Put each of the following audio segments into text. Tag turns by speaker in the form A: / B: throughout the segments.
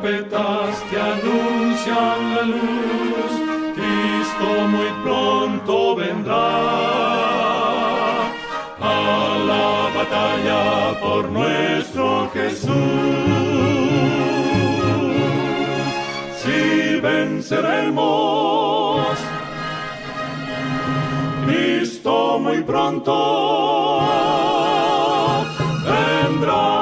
A: trompetas que anuncian la luz, Cristo muy pronto vendrá a la batalla por nuestro Jesús. Si venceremos, Cristo muy pronto vendrá.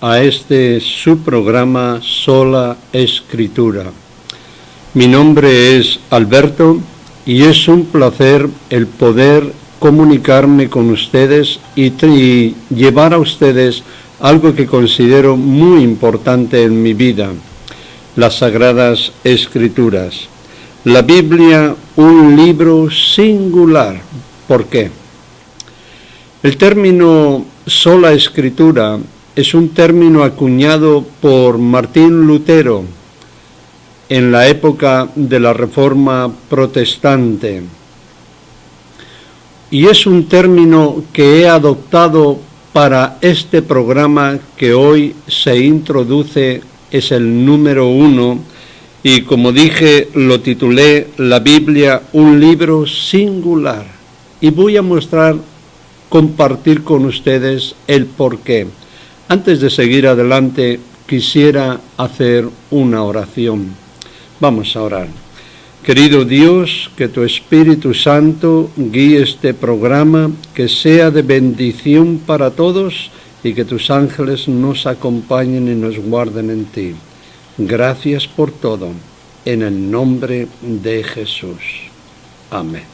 B: A este su programa Sola Escritura. Mi nombre es Alberto y es un placer el poder comunicarme con ustedes y llevar a ustedes algo que considero muy importante en mi vida, las Sagradas Escrituras. La Biblia, un libro singular. ¿Por qué? El término sola escritura es un término acuñado por Martín Lutero en la época de la Reforma Protestante. Y es un término que he adoptado para este programa que hoy se introduce, es el número 1, y como dije, lo titulé La Biblia, un libro singular. Y voy a compartir con ustedes el porqué. Antes de seguir adelante, quisiera hacer una oración. Vamos a orar. Querido Dios, que tu Espíritu Santo guíe este programa, que sea de bendición para todos y que tus ángeles nos acompañen y nos guarden en ti. Gracias por todo, en el nombre de Jesús. Amén.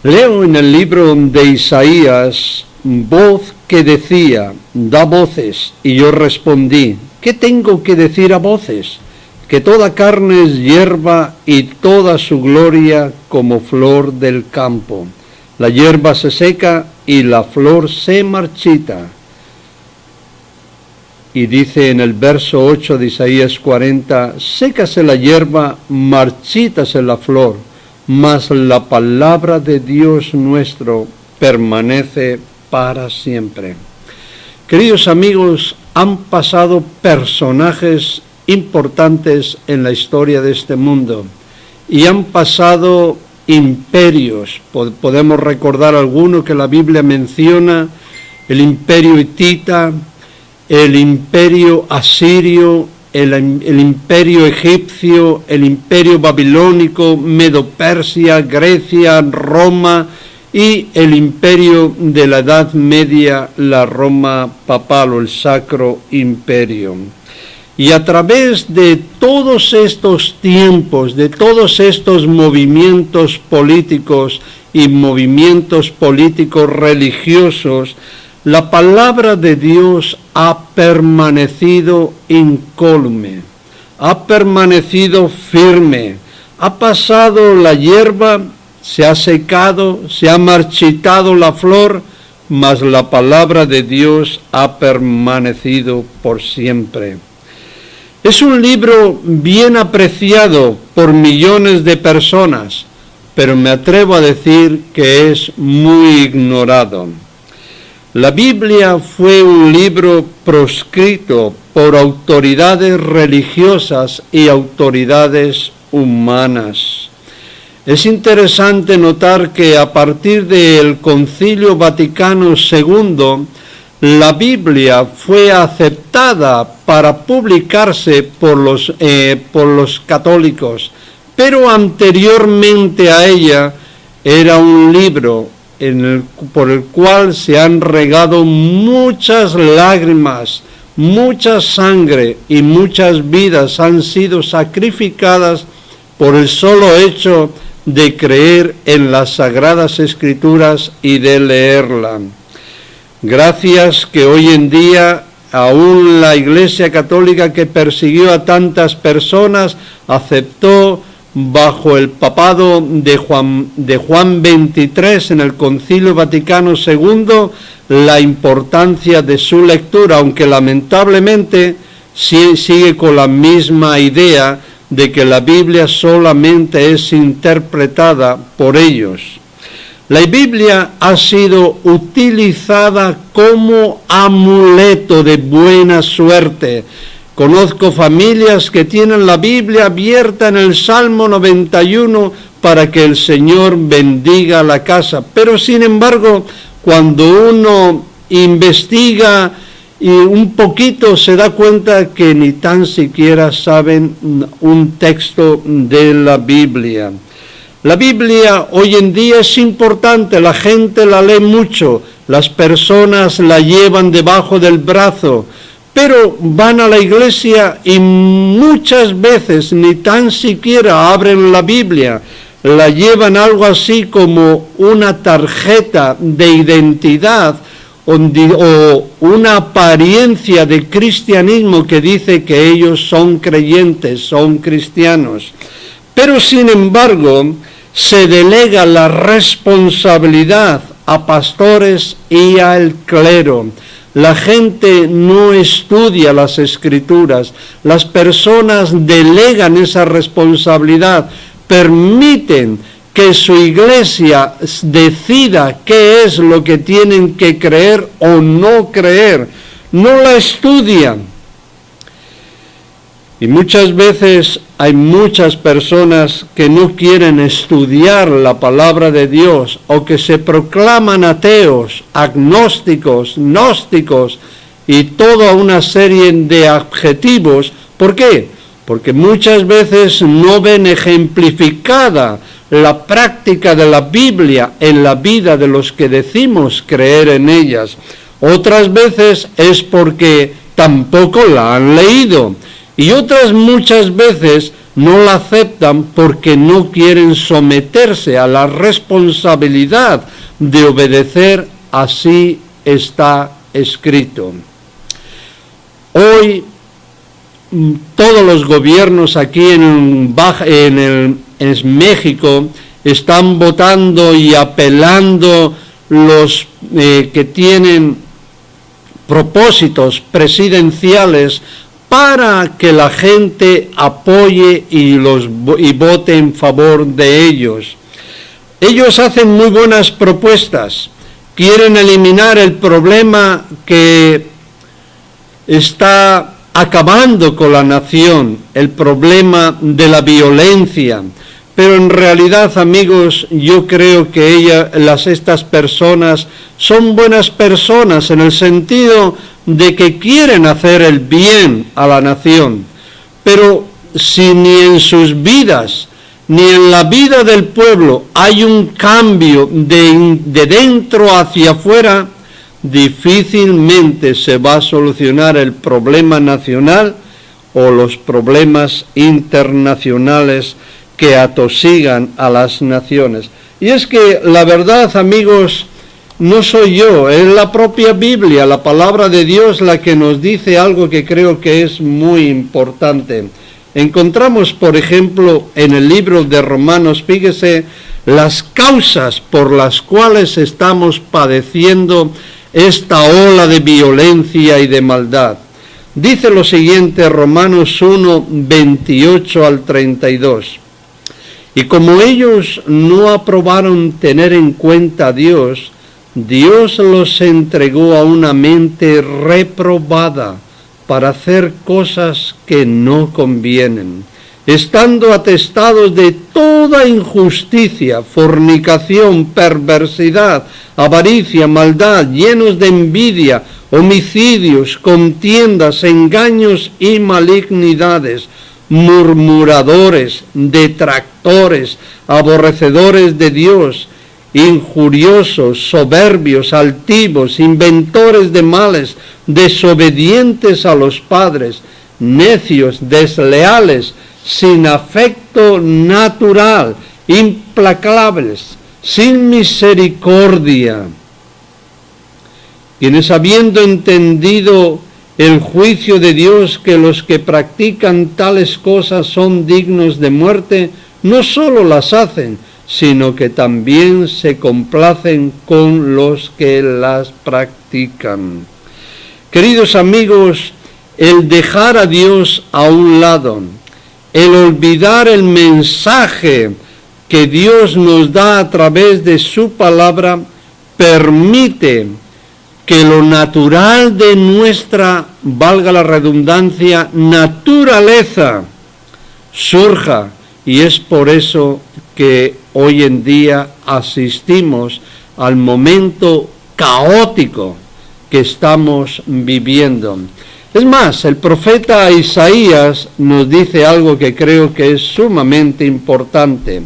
B: Leo en el libro de Isaías, voz que decía, da voces, y yo respondí, ¿qué tengo que decir a voces? Que toda carne es hierba y toda su gloria como flor del campo. La hierba se seca y la flor se marchita. Y dice en el verso 8 de Isaías 40, sécase la hierba, marchítase la flor, mas la palabra de Dios nuestro permanece para siempre. Queridos amigos, han pasado personajes importantes en la historia de este mundo y han pasado imperios. Podemos recordar alguno que la Biblia menciona: el imperio hitita, el imperio asirio, el imperio egipcio, el imperio babilónico, Medo-Persia, Grecia, Roma y el imperio de la Edad Media, la Roma papal o el Sacro Imperio. Y a través de todos estos tiempos, de todos estos movimientos políticos y movimientos políticos religiosos, la palabra de Dios ha permanecido incólume, ha permanecido firme, ha pasado la hierba, se ha secado, se ha marchitado la flor, mas la palabra de Dios ha permanecido por siempre. Es un libro bien apreciado por millones de personas, pero me atrevo a decir que es muy ignorado. La Biblia fue un libro proscrito por autoridades religiosas y autoridades humanas. Es interesante notar que a partir del Concilio Vaticano II, la Biblia fue aceptada para publicarse por los católicos, pero anteriormente a ella era un libro por el cual se han regado muchas lágrimas, mucha sangre y muchas vidas han sido sacrificadas por el solo hecho de creer en las Sagradas Escrituras y de leerla. Gracias que hoy en día aún la Iglesia Católica, que persiguió a tantas personas, aceptó bajo el papado de Juan XXIII en el Concilio Vaticano II la importancia de su lectura, aunque lamentablemente sigue con la misma idea de que la Biblia solamente es interpretada por ellos. La Biblia ha sido utilizada como amuleto de buena suerte. Conozco familias que tienen la Biblia abierta en el Salmo 91 para que el Señor bendiga la casa. Pero sin embargo, cuando uno investiga y un poquito se da cuenta que ni tan siquiera saben un texto de la Biblia. La Biblia hoy en día es importante, la gente la lee mucho, las personas la llevan debajo del brazo, pero van a la iglesia y muchas veces ni tan siquiera abren la Biblia, la llevan algo así como una tarjeta de identidad o una apariencia de cristianismo que dice que ellos son creyentes, son cristianos. Pero sin embargo, se delega la responsabilidad a pastores y al clero. La gente no estudia las Escrituras, las personas delegan esa responsabilidad, permiten que su iglesia decida qué es lo que tienen que creer o no creer, no la estudian. Y muchas veces hay muchas personas que no quieren estudiar la palabra de Dios o que se proclaman ateos, agnósticos, gnósticos y toda una serie de adjetivos. ¿Por qué? Porque muchas veces no ven ejemplificada la práctica de la Biblia en la vida de los que decimos creer en ellas. Otras veces es porque tampoco la han leído. Y otras muchas veces no la aceptan porque no quieren someterse a la responsabilidad de obedecer, así está escrito. Hoy todos los gobiernos aquí en México están votando y apelando los que tienen propósitos presidenciales para que la gente apoye y vote en favor de ellos. Ellos hacen muy buenas propuestas, quieren eliminar el problema que está acabando con la nación, el problema de la violencia. Pero en realidad, amigos, yo creo que estas personas son buenas personas en el sentido de que quieren hacer el bien a la nación. Pero si ni en sus vidas, ni en la vida del pueblo hay un cambio de dentro hacia afuera, difícilmente se va a solucionar el problema nacional o los problemas internacionales que atosigan a las naciones. Y es que la verdad, amigos, no soy yo, es la propia Biblia, la palabra de Dios, la que nos dice algo que creo que es muy importante. Encontramos, por ejemplo, en el libro de Romanos, fíjese, las causas por las cuales estamos padeciendo esta ola de violencia y de maldad. Dice lo siguiente, Romanos 1, 28 al 32. Y como ellos no aprobaron tener en cuenta a Dios, Dios los entregó a una mente reprobada para hacer cosas que no convienen, estando atestados de toda injusticia, fornicación, perversidad, avaricia, maldad, llenos de envidia, homicidios, contiendas, engaños y malignidades, murmuradores, detractores, aborrecedores de Dios, injuriosos, soberbios, altivos, inventores de males, desobedientes a los padres, necios, desleales, sin afecto natural, implacables, sin misericordia, quienes habiendo entendido el juicio de Dios, que los que practican tales cosas son dignos de muerte, no solo las hacen, sino que también se complacen con los que las practican. Queridos amigos, el dejar a Dios a un lado el olvidar el mensaje que Dios nos da a través de su palabra, permite que lo natural de nuestra, valga la redundancia, naturaleza surja, y es por eso que hoy en día asistimos al momento caótico que estamos viviendo. Es más, el profeta Isaías nos dice algo que creo que es sumamente importante.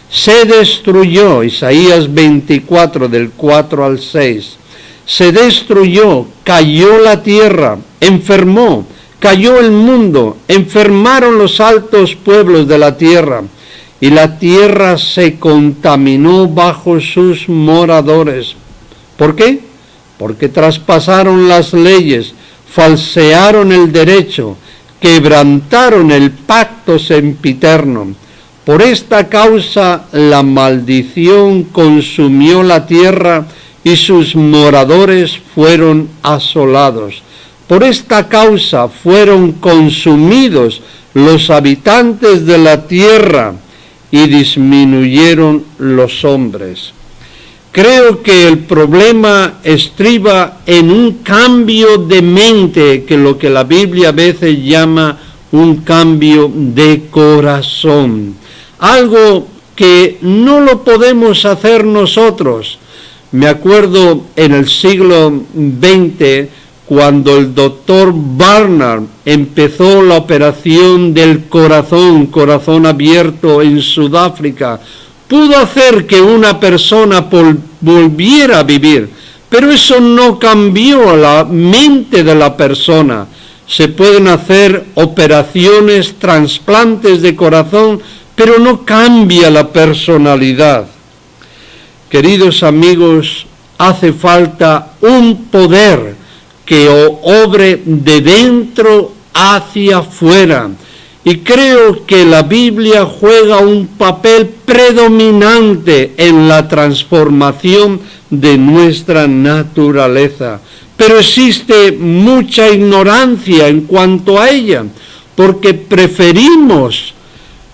B: Se destruyó, Isaías 24, del 4 al 6, se destruyó, cayó la tierra, enfermó, cayó el mundo, enfermaron los altos pueblos de la tierra, y la tierra se contaminó bajo sus moradores. ¿Por qué? Porque traspasaron las leyes, falsearon el derecho, quebrantaron el pacto sempiterno. Por esta causa la maldición consumió la tierra y sus moradores fueron asolados. Por esta causa fueron consumidos los habitantes de la tierra y disminuyeron los hombres. Creo que el problema estriba en un cambio de mente, que lo que la Biblia a veces llama un cambio de corazón. Algo que no lo podemos hacer nosotros. Me acuerdo en el siglo XX, cuando el doctor Barnard empezó la operación del corazón abierto en Sudáfrica, pudo hacer que una persona volviera a vivir, pero eso no cambió la mente de la persona. Se pueden hacer operaciones, trasplantes de corazón, pero no cambia la personalidad. Queridos amigos, hace falta un poder que obre de dentro hacia afuera. Y creo que la Biblia juega un papel predominante en la transformación de nuestra naturaleza. Pero existe mucha ignorancia en cuanto a ella, porque preferimos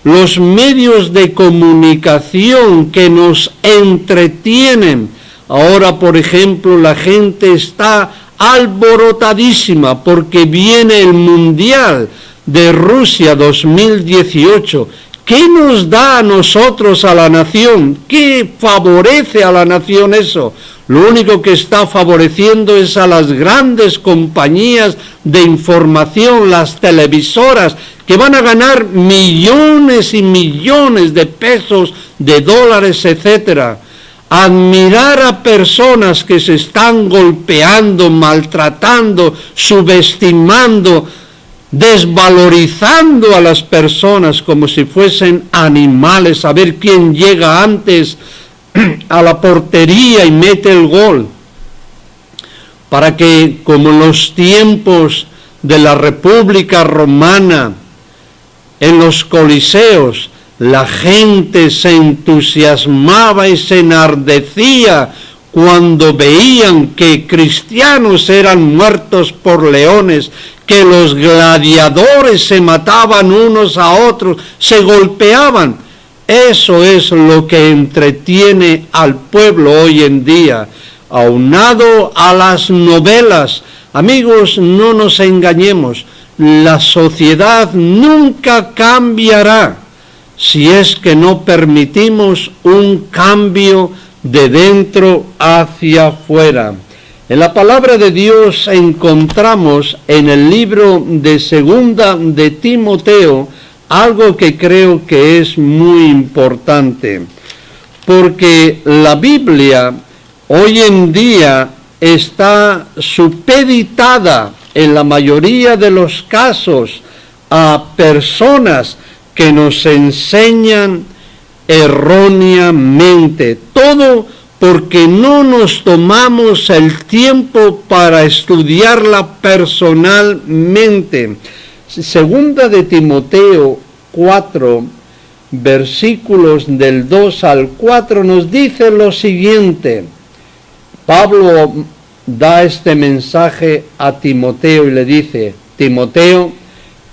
B: los medios de comunicación que nos entretienen. Ahora, por ejemplo, la gente está alborotadísima porque viene el Mundial de Rusia 2018. ¿Qué nos da a nosotros, a la nación? ¿Qué favorece a la nación eso? Lo único que está favoreciendo es a las grandes compañías de información, las televisoras, que van a ganar millones y millones de pesos, de dólares, etcétera. Admirar a personas que se están golpeando, maltratando, subestimando, desvalorizando a las personas como si fuesen animales, a ver quién llega antes a la portería y mete el gol, para que, como en los tiempos de la República Romana, en los coliseos, la gente se entusiasmaba y se enardecía cuando veían que cristianos eran muertos por leones, que los gladiadores se mataban unos a otros, se golpeaban. Eso es lo que entretiene al pueblo hoy en día, aunado a las novelas. Amigos, no nos engañemos, la sociedad nunca cambiará si es que no permitimos un cambio de dentro hacia afuera. En la palabra de Dios encontramos en el libro de Segunda de Timoteo algo que creo que es muy importante, porque la Biblia hoy en día está supeditada en la mayoría de los casos a personas que nos enseñan erróneamente, todo porque no nos tomamos el tiempo para estudiarla personalmente. Segunda de Timoteo 4, versículos del 2 al 4 nos dice lo siguiente. Pablo da este mensaje a Timoteo y le dice: Timoteo,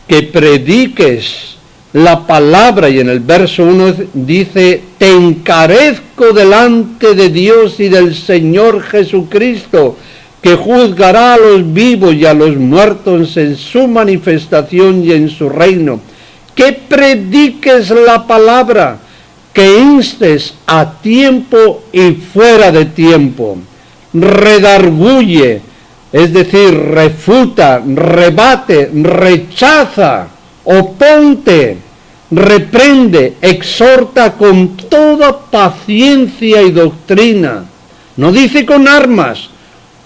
B: que prediques la palabra, y en el verso 1 dice, te encarezco delante de Dios y del Señor Jesucristo, que juzgará a los vivos y a los muertos en su manifestación y en su reino, que prediques la palabra, que instes a tiempo y fuera de tiempo, redarguye, es decir, refuta, rebate, rechaza, oponte, reprende, exhorta con toda paciencia y doctrina. No dice con armas,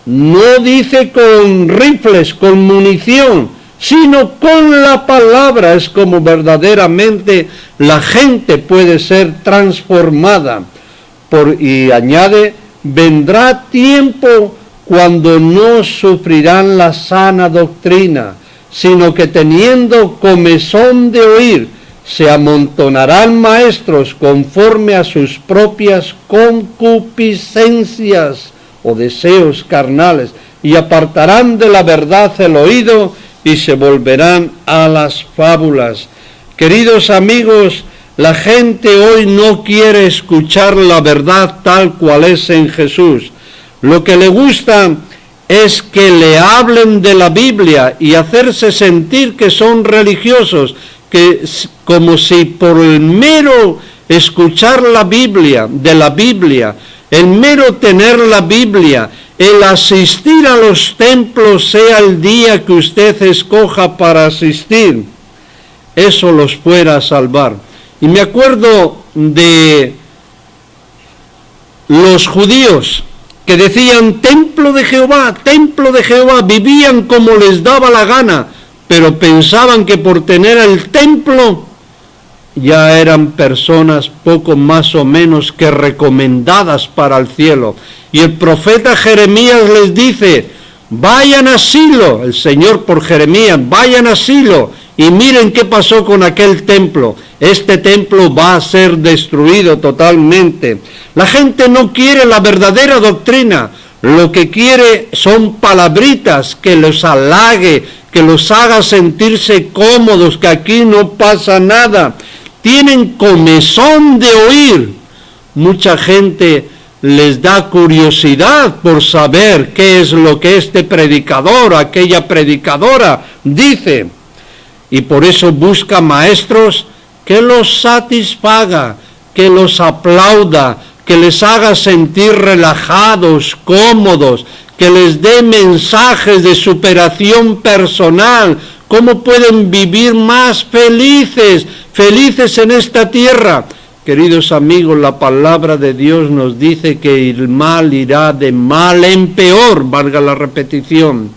B: no dice con rifles, con munición, sino con la palabra. Es como verdaderamente la gente puede ser transformada. Y añade, vendrá tiempo cuando no sufrirán la sana doctrina, sino que teniendo comezón de oír, se amontonarán maestros conforme a sus propias concupiscencias o deseos carnales, y apartarán de la verdad el oído y se volverán a las fábulas. Queridos amigos, la gente hoy no quiere escuchar la verdad tal cual es en Jesús. Lo que le gusta es que le hablen de la Biblia y hacerse sentir que son religiosos, que como si por el mero escuchar la Biblia, de la Biblia, el mero tener la Biblia, el asistir a los templos, sea el día que usted escoja para asistir, eso los fuera a salvar. Y me acuerdo de los judíos que decían templo de Jehová, vivían como les daba la gana, pero pensaban que por tener el templo ya eran personas poco más o menos que recomendadas para el cielo. Y el profeta Jeremías les dice, vayan a Silo, el Señor por Jeremías, vayan a Silo y miren qué pasó con aquel templo. Este templo va a ser destruido totalmente. La gente no quiere la verdadera doctrina, lo que quiere son palabritas que los halague, que los haga sentirse cómodos, que aquí no pasa nada. Tienen comezón de oír. Mucha gente les da curiosidad por saber qué es lo que este predicador, aquella predicadora dice. Y por eso busca maestros que los satisfaga, que los aplauda, que les haga sentir relajados, cómodos, que les dé mensajes de superación personal, cómo pueden vivir más felices en esta tierra. Queridos amigos, la palabra de Dios nos dice que el mal irá de mal en peor, valga la repetición.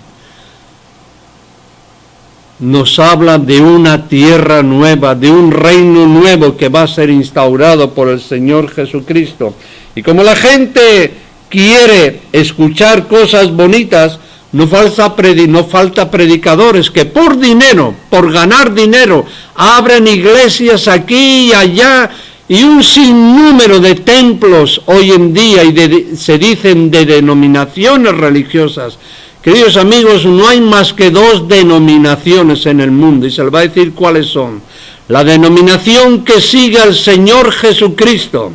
B: Nos habla de una tierra nueva, de un reino nuevo que va a ser instaurado por el Señor Jesucristo. Y como la gente quiere escuchar cosas bonitas, no falta predicadores que por dinero, por ganar dinero, abren iglesias aquí y allá, y un sinnúmero de templos hoy en día, y se dicen de denominaciones religiosas. Queridos amigos, no hay más que dos denominaciones en el mundo, y se les va a decir cuáles son. La denominación que sigue al Señor Jesucristo.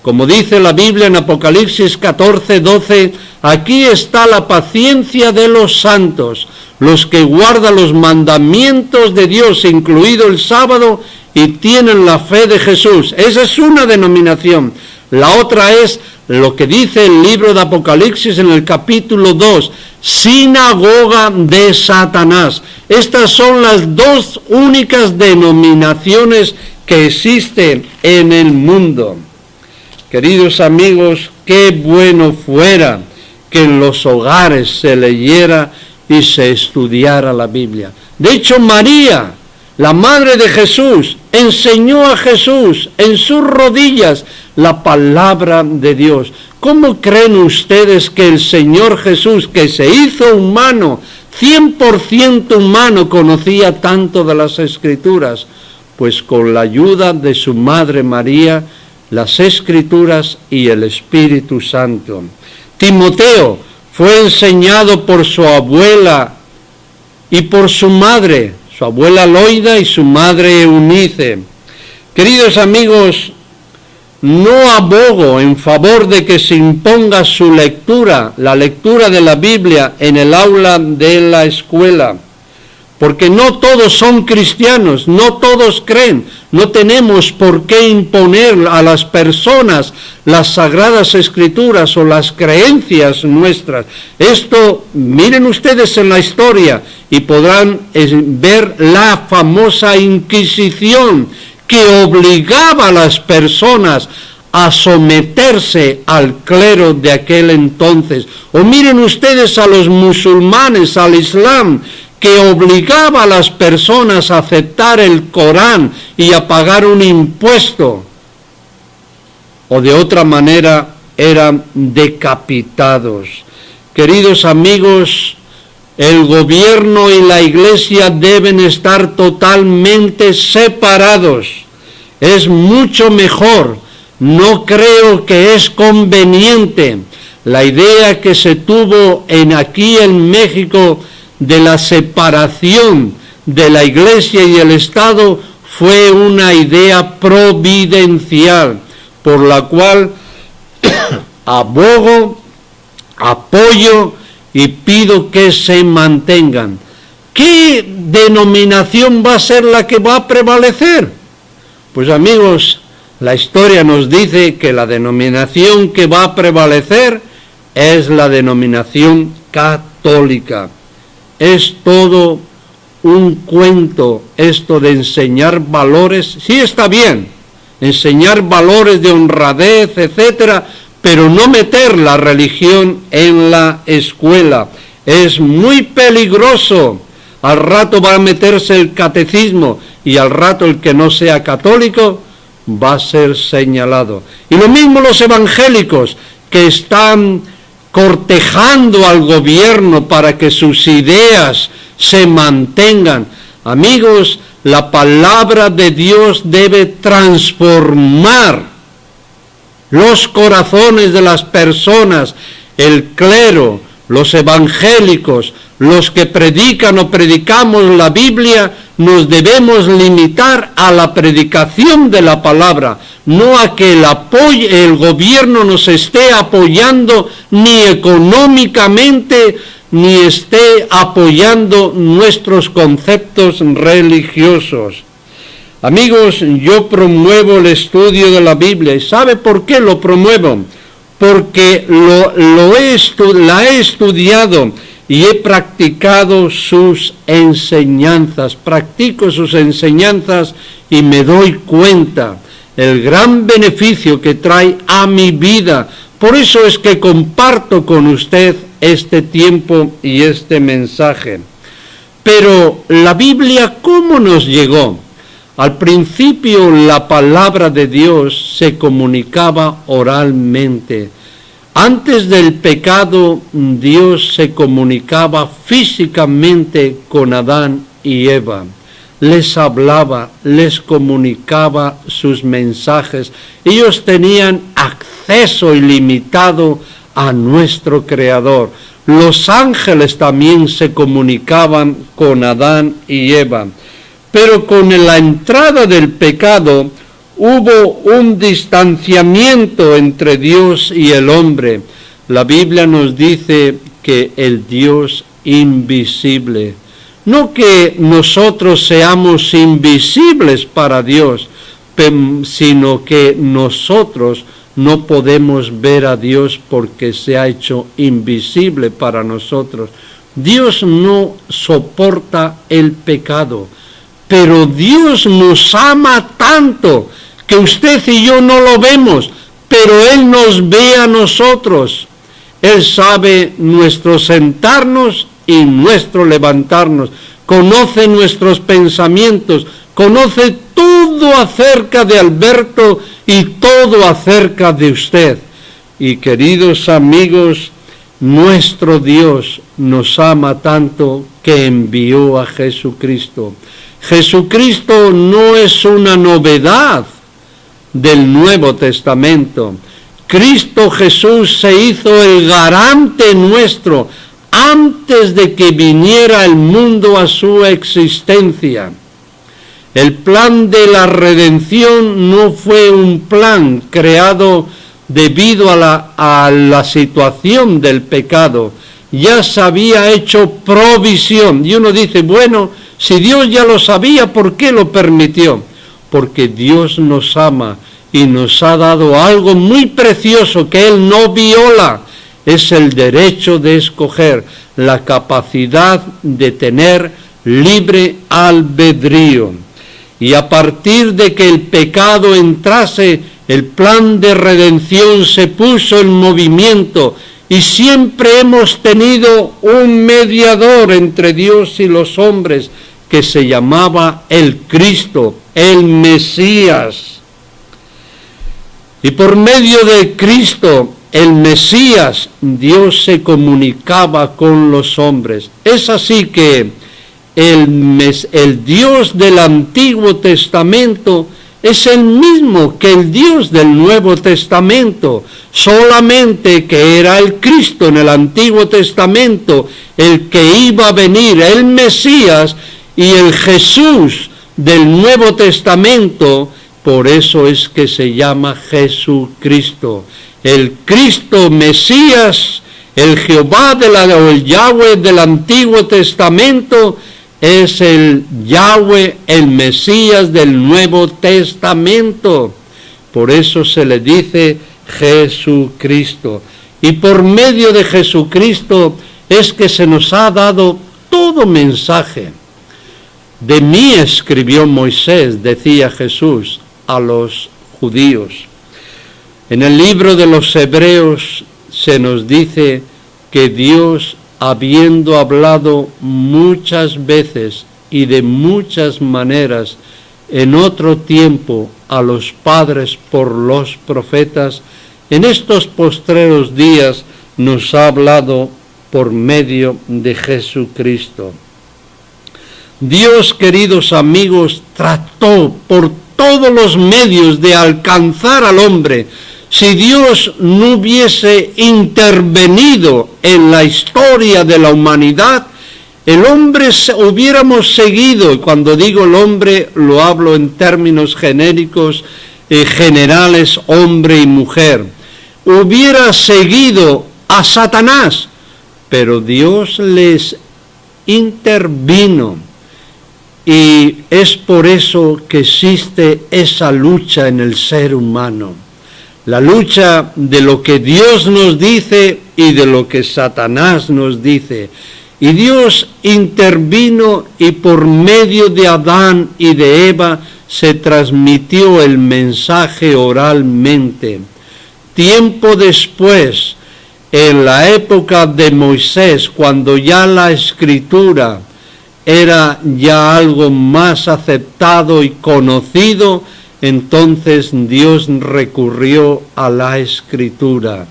B: Como dice la Biblia en Apocalipsis 14:12, aquí está la paciencia de los santos, los que guardan los mandamientos de Dios, incluido el sábado, y tienen la fe de Jesús. Esa es una denominación. La otra es lo que dice el libro de Apocalipsis en el capítulo 2, sinagoga de Satanás. Estas son las dos únicas denominaciones que existen en el mundo. Queridos amigos, qué bueno fuera que en los hogares se leyera y se estudiara la Biblia. De hecho, María, la madre de Jesús, enseñó a Jesús en sus rodillas la palabra de Dios. ¿Cómo creen ustedes que el Señor Jesús, que se hizo humano, 100% humano, conocía tanto de las Escrituras? Pues con la ayuda de su madre María, las Escrituras y el Espíritu Santo. Timoteo fue enseñado por su abuela y por su madre, su abuela Loida y su madre Eunice. Queridos amigos, no abogo en favor de que se imponga su lectura, la lectura de la Biblia en el aula de la escuela, porque no todos son cristianos, no todos creen, no tenemos por qué imponer a las personas las sagradas escrituras o las creencias nuestras. Esto, miren ustedes en la historia y podrán ver la famosa Inquisición que obligaba a las personas a someterse al clero de aquel entonces. O miren ustedes a los musulmanes, al Islam, que obligaba a las personas a aceptar el Corán y a pagar un impuesto. O de otra manera eran decapitados. Queridos amigos, el gobierno y la iglesia deben estar totalmente separados. Es mucho mejor, no creo que es conveniente. La idea que se tuvo aquí en México de la separación de la iglesia y el Estado fue una idea providencial, por la cual abogo, apoyo y pido que se mantengan. ¿Qué denominación va a ser la que va a prevalecer? Pues amigos, la historia nos dice que la denominación que va a prevalecer es la denominación católica. Es todo un cuento esto de enseñar valores. Sí, está bien, enseñar valores de honradez, etcétera, pero no meter la religión en la escuela. Es muy peligroso. Al rato va a meterse el catecismo y al rato el que no sea católico va a ser señalado. Y lo mismo los evangélicos que están cortejando al gobierno para que sus ideas se mantengan. Amigos, la palabra de Dios debe transformar los corazones de las personas, el clero, los evangélicos, los que predican o predicamos la Biblia, nos debemos limitar a la predicación de la palabra, no a que el gobierno nos esté apoyando ni económicamente, ni esté apoyando nuestros conceptos religiosos. Amigos, yo promuevo el estudio de la Biblia. ¿Y sabe por qué lo promuevo? Porque la he estudiado y he practicado sus enseñanzas. Practico sus enseñanzas y me doy cuenta el gran beneficio que trae a mi vida. Por eso es que comparto con usted este tiempo y este mensaje. Pero la Biblia, ¿cómo nos llegó? Al principio la palabra de Dios se comunicaba oralmente. Antes del pecado, Dios se comunicaba físicamente con Adán y Eva. Les hablaba, les comunicaba sus mensajes. Ellos tenían acceso ilimitado a nuestro Creador. Los ángeles también se comunicaban con Adán y Eva. Pero con la entrada del pecado hubo un distanciamiento entre Dios y el hombre. La Biblia nos dice que el Dios invisible, no que nosotros seamos invisibles para Dios, sino que nosotros no podemos ver a Dios porque se ha hecho invisible para nosotros. Dios no soporta el pecado, pero Dios nos ama tanto que usted y yo no lo vemos, pero Él nos ve a nosotros. Él sabe nuestro sentarnos y nuestro levantarnos, conoce nuestros pensamientos, conoce todo acerca de Alberto y todo acerca de usted. Y queridos amigos, nuestro Dios nos ama tanto que envió a Jesucristo. Jesucristo no es una novedad del Nuevo Testamento. Cristo Jesús se hizo el garante nuestro antes de que viniera el mundo a su existencia. El plan de la redención no fue un plan creado debido a la situación del pecado. Ya se había hecho provisión. Y uno dice, bueno, si Dios ya lo sabía, ¿por qué lo permitió? Porque Dios nos ama y nos ha dado algo muy precioso que Él no viola. Es el derecho de escoger, la capacidad de tener libre albedrío. Y a partir de que el pecado entrase, el plan de redención se puso en movimiento y siempre hemos tenido un mediador entre Dios y los hombres que se llamaba el Cristo, el Mesías. Y por medio de Cristo, el Mesías, Dios se comunicaba con los hombres. Es así que el Dios del Antiguo Testamento es el mismo que el Dios del Nuevo Testamento, solamente que era el Cristo en el Antiguo Testamento, el que iba a venir, el Mesías, y el Jesús del Nuevo Testamento, por eso es que se llama Jesucristo. El Cristo Mesías, el Jehová o el Yahweh del Antiguo Testamento, es el Yahweh, el Mesías del Nuevo Testamento. Por eso se le dice Jesucristo. Y por medio de Jesucristo es que se nos ha dado todo mensaje. De mí escribió Moisés, decía Jesús a los judíos. En el libro de los Hebreos se nos dice que Dios, habiendo hablado muchas veces y de muchas maneras en otro tiempo a los padres por los profetas, en estos postreros días nos ha hablado por medio de Jesucristo. Dios, queridos amigos, trató por todos los medios de alcanzar al hombre. Si Dios no hubiese intervenido en la historia de la humanidad, el hombre hubiéramos seguido, y cuando digo el hombre lo hablo en términos genéricos, generales, hombre y mujer, hubiera seguido a Satanás, pero Dios les intervino. Y es por eso que existe esa lucha en el ser humano. La lucha de lo que Dios nos dice y de lo que Satanás nos dice. Y Dios intervino y por medio de Adán y de Eva se transmitió el mensaje oralmente. Tiempo después, en la época de Moisés, cuando ya la Escritura era ya algo más aceptado y conocido, entonces Dios recurrió a la Escritura,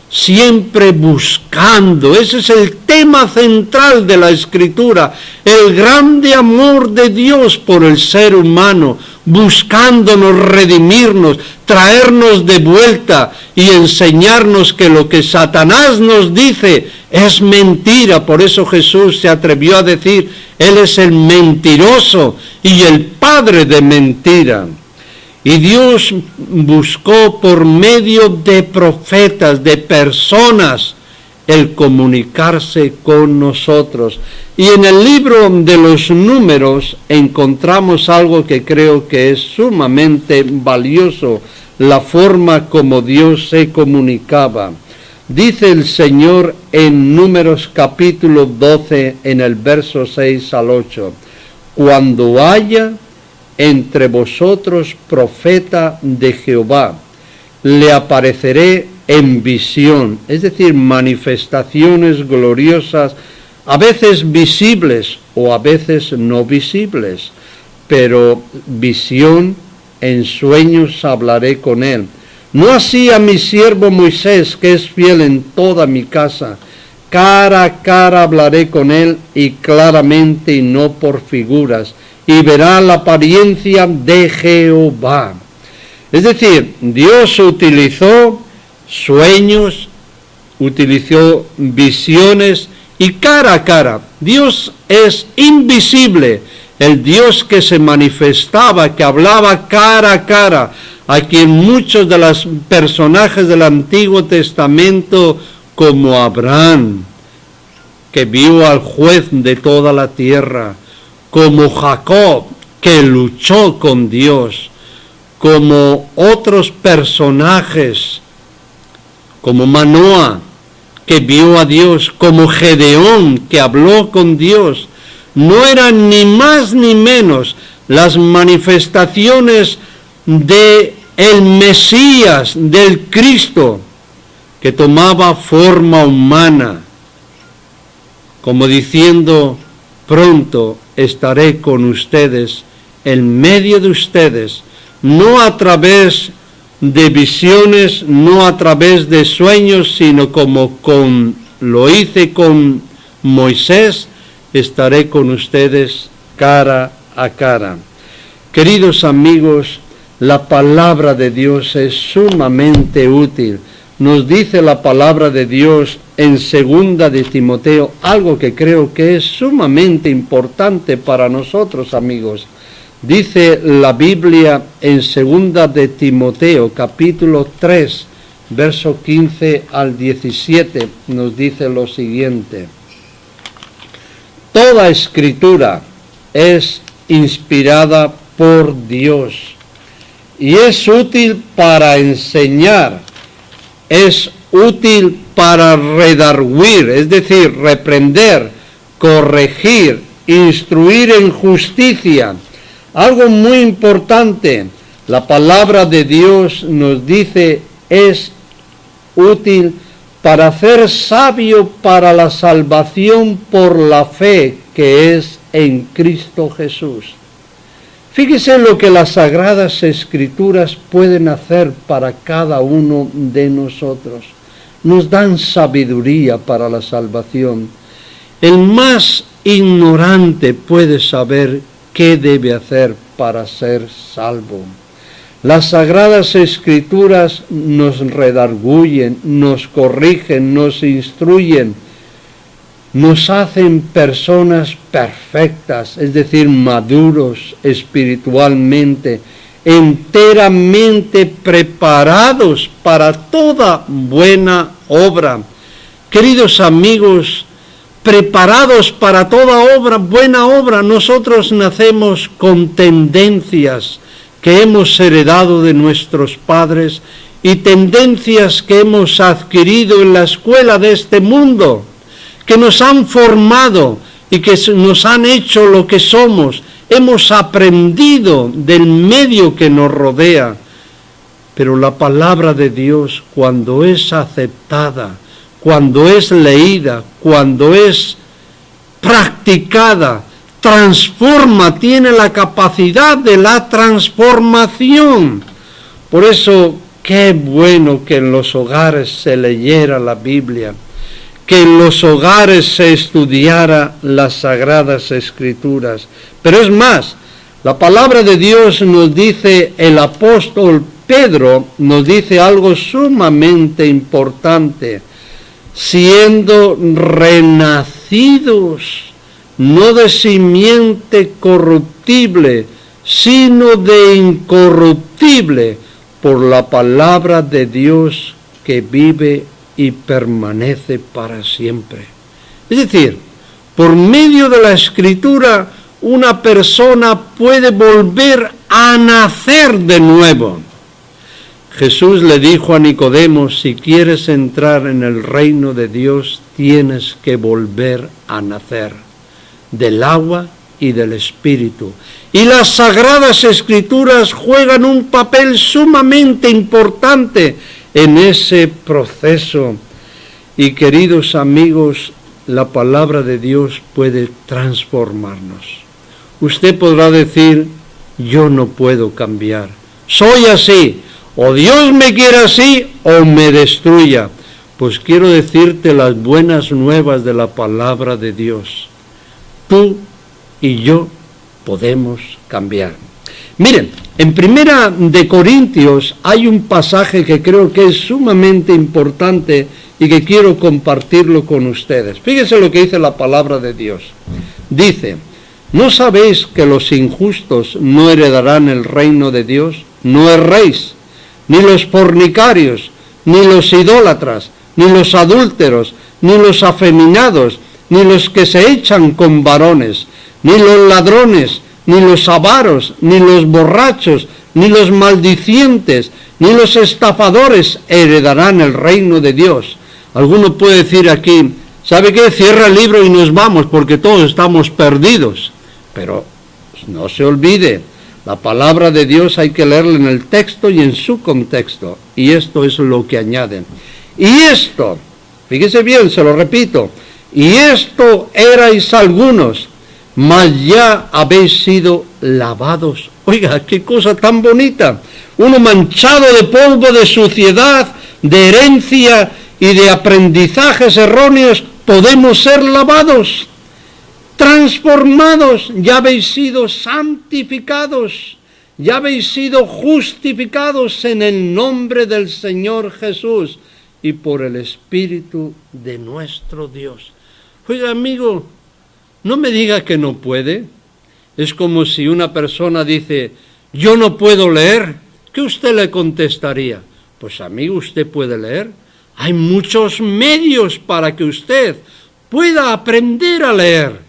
B: siempre buscando. Ese es el tema central de la Escritura, el grande amor de Dios por el ser humano, buscándonos redimirnos, traernos de vuelta y enseñarnos que lo que Satanás nos dice es mentira. Por eso Jesús se atrevió a decir, Él es el mentiroso y el padre de mentira. Y Dios buscó por medio de profetas, de personas, el comunicarse con nosotros. Y en el libro de los Números encontramos algo que creo que es sumamente valioso, la forma como Dios se comunicaba. Dice el Señor en Números capítulo 12, en el verso 6 al 8, cuando haya entre vosotros profeta de Jehová, le apareceré en visión, es decir, manifestaciones gloriosas, a veces visibles o a veces no visibles, pero visión, en sueños hablaré con él. No así a mi siervo Moisés, que es fiel en toda mi casa, cara a cara hablaré con él y claramente y no por figuras, y verá la apariencia de Jehová. Es decir, Dios utilizó sueños, utilizó visiones y cara a cara. Dios es invisible, el Dios que se manifestaba, que hablaba cara a cara, a quien muchos de los personajes del Antiguo Testamento, como Abraham, que vio al juez de toda la tierra, como Jacob, que luchó con Dios, como otros personajes, como Manoah, que vio a Dios, como Gedeón, que habló con Dios, no eran ni más ni menos las manifestaciones de el Mesías, del Cristo, que tomaba forma humana, como diciendo, pronto estaré con ustedes, en medio de ustedes, no a través de visiones, no a través de sueños, sino como lo hice con Moisés, estaré con ustedes cara a cara. Queridos amigos, la palabra de Dios es sumamente útil. Nos dice la palabra de Dios en 2 de Timoteo, algo que creo que es sumamente importante para nosotros, amigos. Dice la Biblia en 2 de Timoteo, capítulo 3, verso 15 al 17, nos dice lo siguiente. Toda escritura es inspirada por Dios y es útil para enseñar, es útil para redarguir, es decir, reprender, corregir, instruir en justicia. Algo muy importante, la palabra de Dios nos dice, es útil para hacer sabio para la salvación por la fe que es en Cristo Jesús. Fíjese lo que las Sagradas Escrituras pueden hacer para cada uno de nosotros. Nos dan sabiduría para la salvación. El más ignorante puede saber qué debe hacer para ser salvo. Las Sagradas Escrituras nos redarguyen, nos corrigen, nos instruyen, nos hacen personas perfectas, es decir, maduros espiritualmente, enteramente preparados para toda buena obra. Queridos amigos, preparados para toda obra, buena obra. Nosotros nacemos con tendencias que hemos heredado de nuestros padres y tendencias que hemos adquirido en la escuela de este mundo, que nos han formado y que nos han hecho lo que somos. Hemos aprendido del medio que nos rodea, pero la palabra de Dios, cuando es aceptada, cuando es leída, cuando es practicada, transforma, tiene la capacidad de la transformación. Por eso, qué bueno que en los hogares se leyera la Biblia, que en los hogares se estudiara las Sagradas Escrituras. Pero es más, la palabra de Dios nos dice, el apóstol Pedro nos dice algo sumamente importante, siendo renacidos, no de simiente corruptible, sino de incorruptible, por la palabra de Dios que vive y permanece para siempre. Es decir, por medio de la Escritura, una persona puede volver a nacer de nuevo. Jesús le dijo a Nicodemo, si quieres entrar en el reino de Dios, tienes que volver a nacer del agua y del Espíritu. Y las Sagradas Escrituras juegan un papel sumamente importante en ese proceso. Y queridos amigos, la palabra de Dios puede transformarnos. Usted podrá decir, yo no puedo cambiar, soy así, o Dios me quiere así o me destruya. Pues quiero decirte las buenas nuevas de la palabra de Dios. Tú y yo podemos cambiar. Miren, en Primera de Corintios hay un pasaje que creo que es sumamente importante y que quiero compartirlo con ustedes. Fíjense lo que dice la palabra de Dios. Dice, ¿no sabéis que los injustos no heredarán el reino de Dios? No erréis, ni los fornicarios, ni los idólatras, ni los adúlteros, ni los afeminados, ni los que se echan con varones, ni los ladrones, ni los avaros, ni los borrachos, ni los maldicientes, ni los estafadores heredarán el reino de Dios. Alguno puede decir aquí, ¿sabe qué? Cierra el libro y nos vamos porque todos estamos perdidos. Pero no se olvide, la palabra de Dios hay que leerla en el texto y en su contexto. Y esto es lo que añaden. Y esto, fíjese bien, se lo repito, y esto erais algunos, mas ya habéis sido lavados. Oiga, qué cosa tan bonita. Uno manchado de polvo, de suciedad, de herencia y de aprendizajes erróneos, podemos ser lavados, transformados. Ya habéis sido santificados, ya habéis sido justificados en el nombre del Señor Jesús y por el Espíritu de nuestro Dios. Oiga, amigo, no me diga que no puede. Es como si una persona dice, yo no puedo leer. ¿Qué usted le contestaría? Pues amigo, usted puede leer. Hay muchos medios para que usted pueda aprender a leer.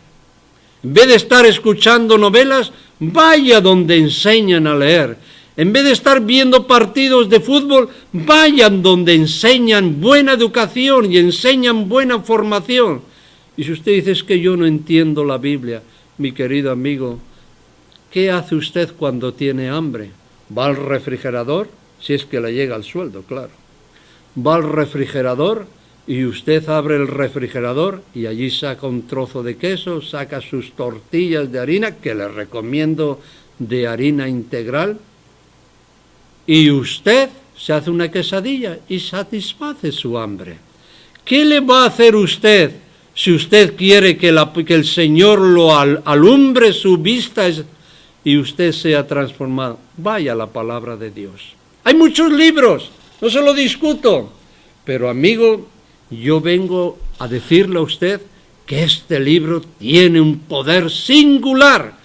B: En vez de estar escuchando novelas, vaya donde enseñan a leer. En vez de estar viendo partidos de fútbol, vayan donde enseñan buena educación y enseñan buena formación. Y si usted dice, es que yo no entiendo la Biblia, mi querido amigo, ¿qué hace usted cuando tiene hambre? ¿Va al refrigerador? Si es que le llega el sueldo, claro. Va al refrigerador y usted abre el refrigerador y allí saca un trozo de queso, saca sus tortillas de harina, que le recomiendo de harina integral, y usted se hace una quesadilla y satisface su hambre. ¿Qué le va a hacer usted si usted quiere que el Señor lo alumbre su vista y usted sea transformado? Vaya a la palabra de Dios. Hay muchos libros, no se lo discuto, pero amigo, yo vengo a decirle a usted que este libro tiene un poder singular.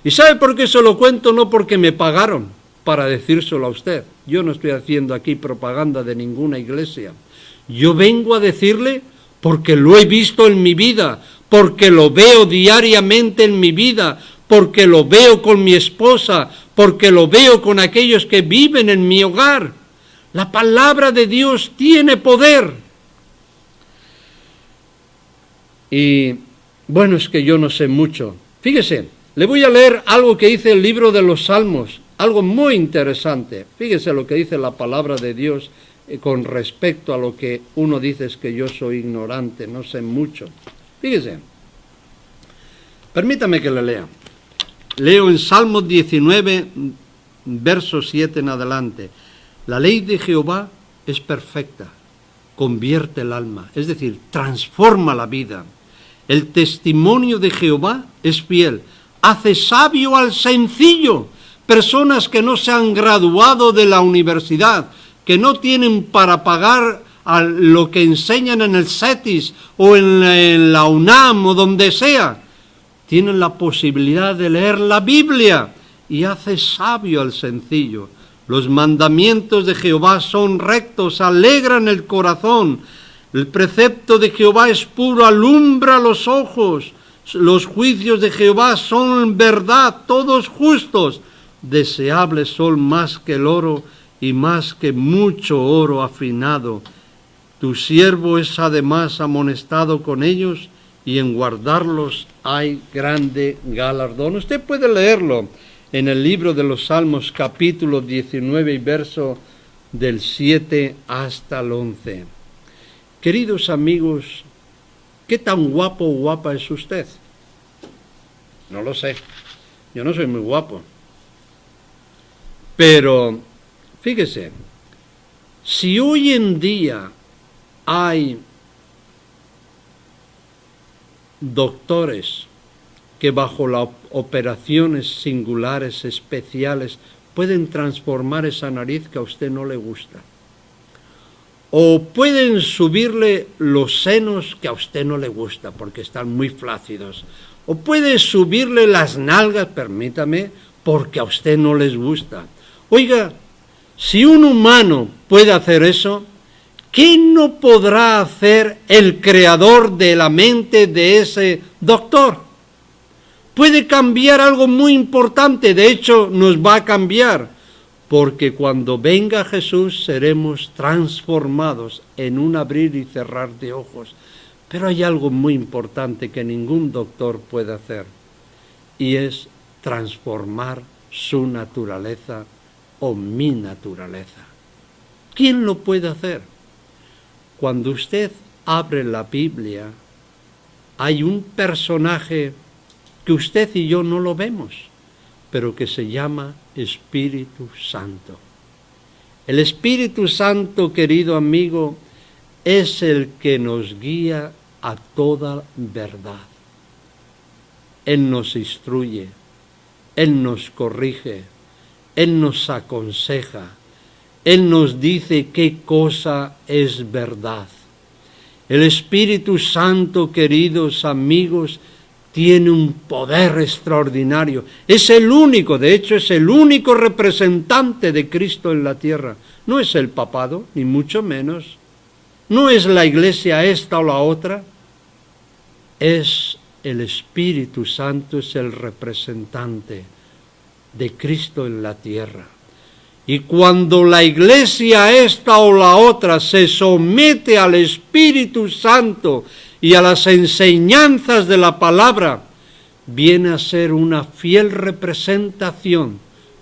B: ¿Y sabe por qué se lo cuento? No porque me pagaron para decírselo a usted. Yo no estoy haciendo aquí propaganda de ninguna iglesia. Yo vengo a decirle porque lo he visto en mi vida, porque lo veo diariamente en mi vida, porque lo veo con mi esposa, porque lo veo con aquellos que viven en mi hogar. La palabra de Dios tiene poder. Y bueno, es que yo no sé mucho. Fíjese, le voy a leer algo que dice el libro de los Salmos, algo muy interesante. Fíjese lo que dice la palabra de Dios con respecto a lo que uno dice es que yo soy ignorante, no sé mucho. Fíjese, permítame que le lea. Leo en Salmos 19, verso 7 en adelante. La ley de Jehová es perfecta, convierte el alma, es decir, transforma la vida. El testimonio de Jehová es fiel, hace sabio al sencillo. Personas que no se han graduado de la universidad, que no tienen para pagar a lo que enseñan en el CETIS o en la UNAM o donde sea, tienen la posibilidad de leer la Biblia y hace sabio al sencillo. Los mandamientos de Jehová son rectos, alegran el corazón. El precepto de Jehová es puro, alumbra los ojos. Los juicios de Jehová son verdad, todos justos. Deseables son más que el oro y más que mucho oro afinado. Tu siervo es además amonestado con ellos y en guardarlos hay grande galardón. Usted puede leerlo en el libro de los Salmos, capítulo 19 y verso del 7 hasta el 11. Queridos amigos, ¿qué tan guapo o guapa es usted? No lo sé, yo no soy muy guapo. Pero, fíjese, si hoy en día hay doctores que bajo las operaciones singulares, especiales, pueden transformar esa nariz que a usted no le gusta. O pueden subirle los senos que a usted no le gusta porque están muy flácidos. O puede subirle las nalgas, permítame, porque a usted no les gusta. Oiga, si un humano puede hacer eso, ¿qué no podrá hacer el creador de la mente de ese doctor? Puede cambiar algo muy importante, de hecho nos va a cambiar, porque cuando venga Jesús seremos transformados en un abrir y cerrar de ojos. Pero hay algo muy importante que ningún doctor puede hacer, y es transformar su naturaleza o mi naturaleza. ¿Quién lo puede hacer? Cuando usted abre la Biblia, hay un personaje que usted y yo no lo vemos, pero que se llama Espíritu Santo. El Espíritu Santo, querido amigo, es el que nos guía a toda verdad. Él nos instruye, Él nos corrige, Él nos aconseja, Él nos dice qué cosa es verdad. El Espíritu Santo, queridos amigos, tiene un poder extraordinario. Es el único, de hecho, es el único representante de Cristo en la tierra. No es el papado, ni mucho menos. No es la iglesia esta o la otra. Es el Espíritu Santo, es el representante de Cristo en la tierra. Y cuando la iglesia esta o la otra se somete al Espíritu Santo y a las enseñanzas de la palabra, viene a ser una fiel representación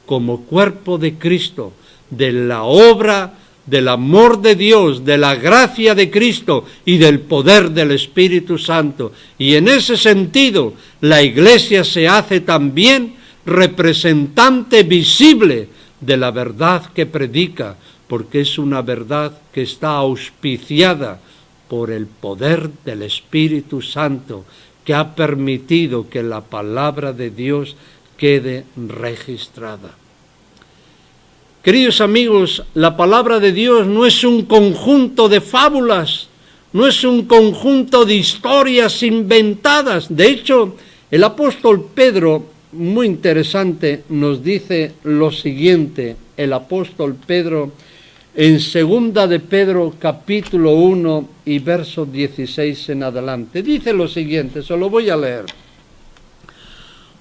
B: como cuerpo de Cristo, de la obra, del amor de Dios, de la gracia de Cristo y del poder del Espíritu Santo. Y en ese sentido, la iglesia se hace también representante visible de la verdad que predica, porque es una verdad que está auspiciada por el poder del Espíritu Santo, que ha permitido que la palabra de Dios quede registrada. Queridos amigos, la palabra de Dios no es un conjunto de fábulas, no es un conjunto de historias inventadas. De hecho, el apóstol Pedro, muy interesante, nos dice lo siguiente, el apóstol Pedro, en 2 de Pedro, capítulo 1 y verso 16 en adelante. Dice lo siguiente, se lo voy a leer.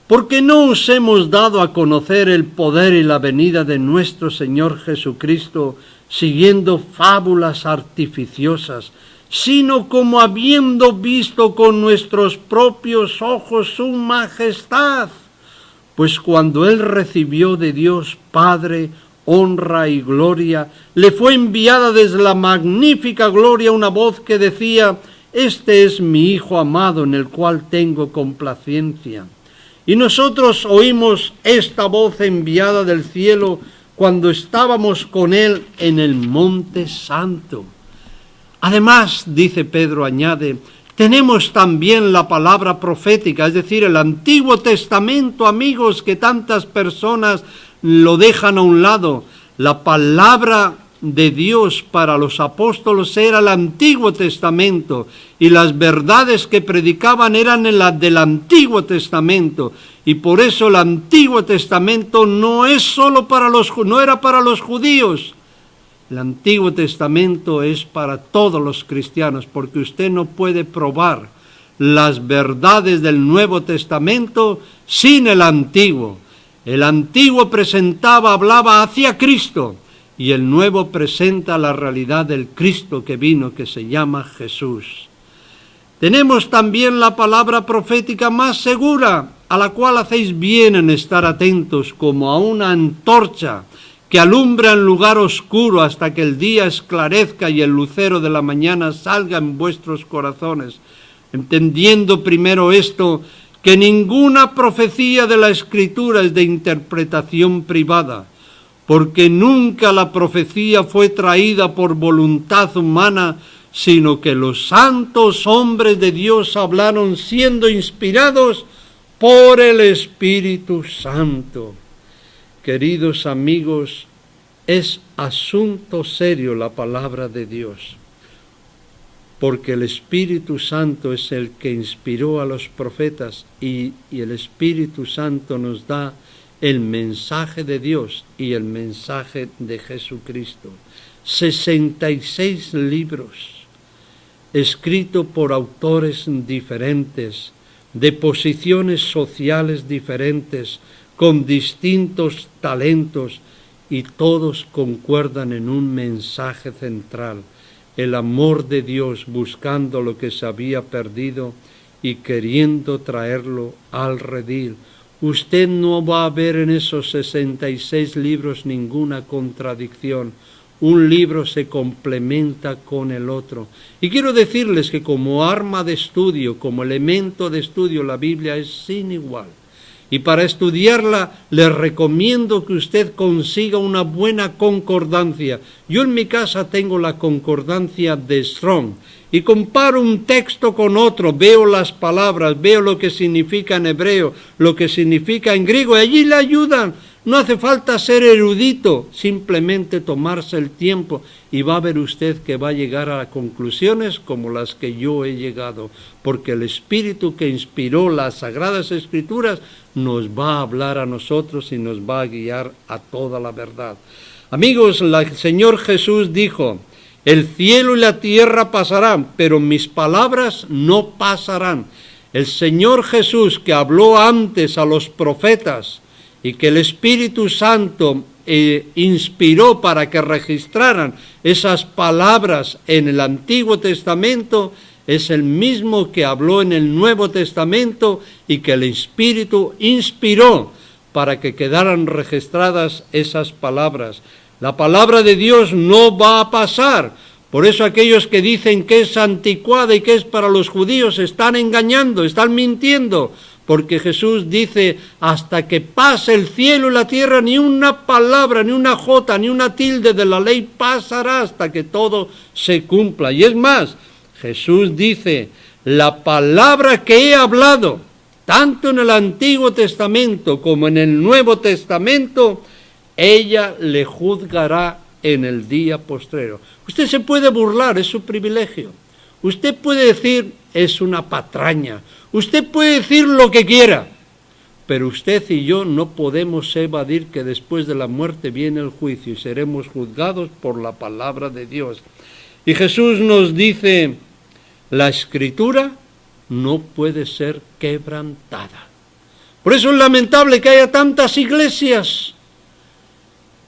B: Porque no os hemos dado a conocer el poder y la venida de nuestro Señor Jesucristo siguiendo fábulas artificiosas, sino como habiendo visto con nuestros propios ojos su majestad. Pues cuando Él recibió de Dios Padre honra y gloria, le fue enviada desde la magnífica gloria una voz que decía: Este es mi Hijo amado en el cual tengo complacencia. Y nosotros oímos esta voz enviada del cielo cuando estábamos con Él en el Monte Santo. Además, dice Pedro, añade, tenemos también la palabra profética, es decir, el Antiguo Testamento, amigos, que tantas personas lo dejan a un lado. La palabra de Dios para los apóstoles era el Antiguo Testamento y las verdades que predicaban eran las del Antiguo Testamento, y por eso el Antiguo Testamento no era para los judíos. El Antiguo Testamento es para todos los cristianos, porque usted no puede probar las verdades del Nuevo Testamento sin el Antiguo. El Antiguo hablaba hacia Cristo, y el Nuevo presenta la realidad del Cristo que vino, que se llama Jesús. Tenemos también la palabra profética más segura, a la cual hacéis bien en estar atentos, como a una antorcha que alumbra en lugar oscuro hasta que el día esclarezca y el lucero de la mañana salga en vuestros corazones. Entendiendo primero esto, que ninguna profecía de la Escritura es de interpretación privada, porque nunca la profecía fue traída por voluntad humana, sino que los santos hombres de Dios hablaron siendo inspirados por el Espíritu Santo. Queridos amigos, es asunto serio la palabra de Dios, porque el Espíritu Santo es el que inspiró a los profetas y el Espíritu Santo nos da el mensaje de Dios y el mensaje de Jesucristo. 66 libros, escritos por autores diferentes, de posiciones sociales diferentes, con distintos talentos, y todos concuerdan en un mensaje central: el amor de Dios buscando lo que se había perdido y queriendo traerlo al redil. Usted no va a ver en esos 66 libros ninguna contradicción. Un libro se complementa con el otro. Y quiero decirles que como arma de estudio, como elemento de estudio, la Biblia es sin igual. Y para estudiarla les recomiendo que usted consiga una buena concordancia. Yo en mi casa tengo la concordancia de Strong y comparo un texto con otro, veo las palabras, veo lo que significa en hebreo, lo que significa en griego, y allí le ayudan. No hace falta ser erudito, simplemente tomarse el tiempo y va a ver usted que va a llegar a conclusiones como las que yo he llegado, porque el Espíritu que inspiró las Sagradas Escrituras nos va a hablar a nosotros y nos va a guiar a toda la verdad. Amigos, el Señor Jesús dijo: el cielo y la tierra pasarán, pero mis palabras no pasarán. El Señor Jesús, que habló antes a los profetas y que el Espíritu Santo inspiró para que registraran esas palabras en el Antiguo Testamento, es el mismo que habló en el Nuevo Testamento y que el Espíritu inspiró para que quedaran registradas esas palabras. La palabra de Dios no va a pasar. Por eso aquellos que dicen que es anticuada y que es para los judíos están engañando, están mintiendo. Porque Jesús dice: hasta que pase el cielo y la tierra, ni una palabra, ni una jota, ni una tilde de la ley pasará hasta que todo se cumpla. Y es más, Jesús dice: la palabra que he hablado, tanto en el Antiguo Testamento como en el Nuevo Testamento, ella le juzgará en el día postrero. Usted se puede burlar, es su privilegio. Usted puede decir: es una patraña. Usted puede decir lo que quiera, pero usted y yo no podemos evadir que después de la muerte viene el juicio y seremos juzgados por la palabra de Dios. Y Jesús nos dice: la Escritura no puede ser quebrantada. Por eso es lamentable que haya tantas iglesias.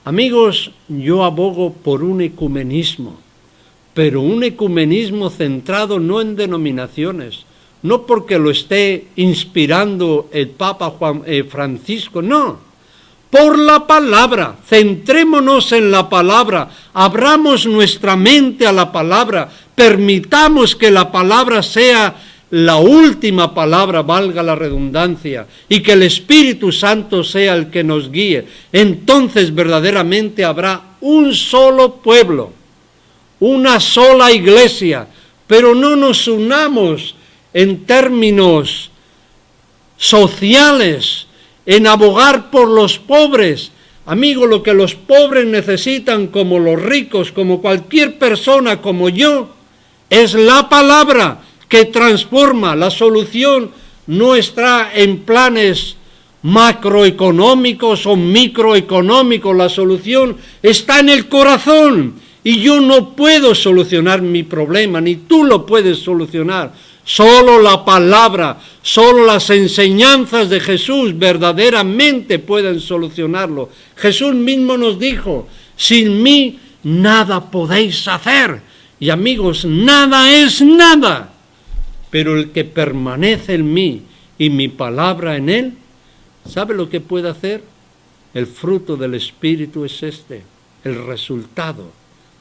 B: Amigos, yo abogo por un ecumenismo, pero un ecumenismo centrado no en denominaciones, no porque lo esté inspirando el Papa Francisco, no, por la palabra. Centrémonos en la palabra, abramos nuestra mente a la palabra, permitamos que la palabra sea la última palabra, valga la redundancia, y que el Espíritu Santo sea el que nos guíe. Entonces verdaderamente habrá un solo pueblo, una sola iglesia, pero no nos unamos en términos sociales, en abogar por los pobres. Amigo, lo que los pobres necesitan, como los ricos, como cualquier persona como yo, es la palabra que transforma. La solución no está en planes macroeconómicos o microeconómicos, la solución está en el corazón. Y yo no puedo solucionar mi problema, ni tú lo puedes solucionar. Solo la palabra, solo las enseñanzas de Jesús verdaderamente pueden solucionarlo. Jesús mismo nos dijo: sin mí nada podéis hacer. Y amigos, nada es nada. Pero el que permanece en mí y mi palabra en él, ¿sabe lo que puede hacer? El fruto del Espíritu es este, el resultado